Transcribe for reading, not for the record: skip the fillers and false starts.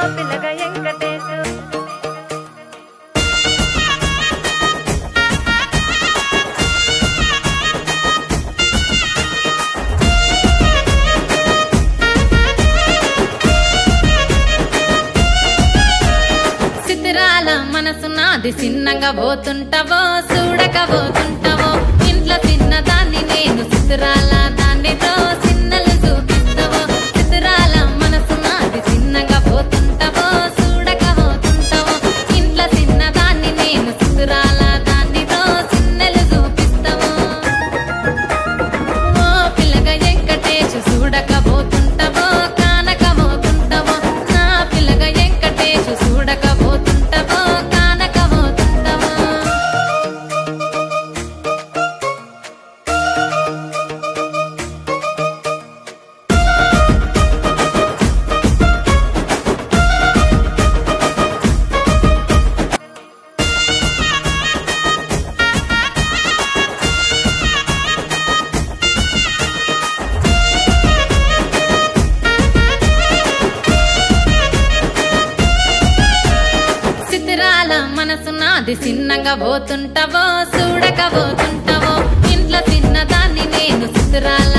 పిల్లగ వెంకటేశు సిద్ధిరాల మనసు నాది చిన్నగా పోతుంటావో చూడక పోతుంటావో ఇంట్లో చిన్నదాన్ని నేను సిద్ధిరాల దాన్నితో చిన్నలు చూపిస్తావో సిద్ధిరాల మనసు నాది చిన్నగా పోతుంటావో చూడక పోతుంటావో ఇంట్లో చిన్నదాన్ని నేను సిద్ధిరాల దాన్నితో చిన్నలు చూపిస్తావో ఓ పిల్లగ వెంకటేశు చూడక పోతుంటావో కానక పోతుంటావో నా పిల్లగ వెంకటేశు చూడక పోతుంటావో కానక పోతుంటావో సిద్ధిరాల మనసు నాది చిన్నగా పోతుంటావో చూడక పోతుంటావో ఇంట్లో చిన్నదాన్ని నేను సిద్ధిరాల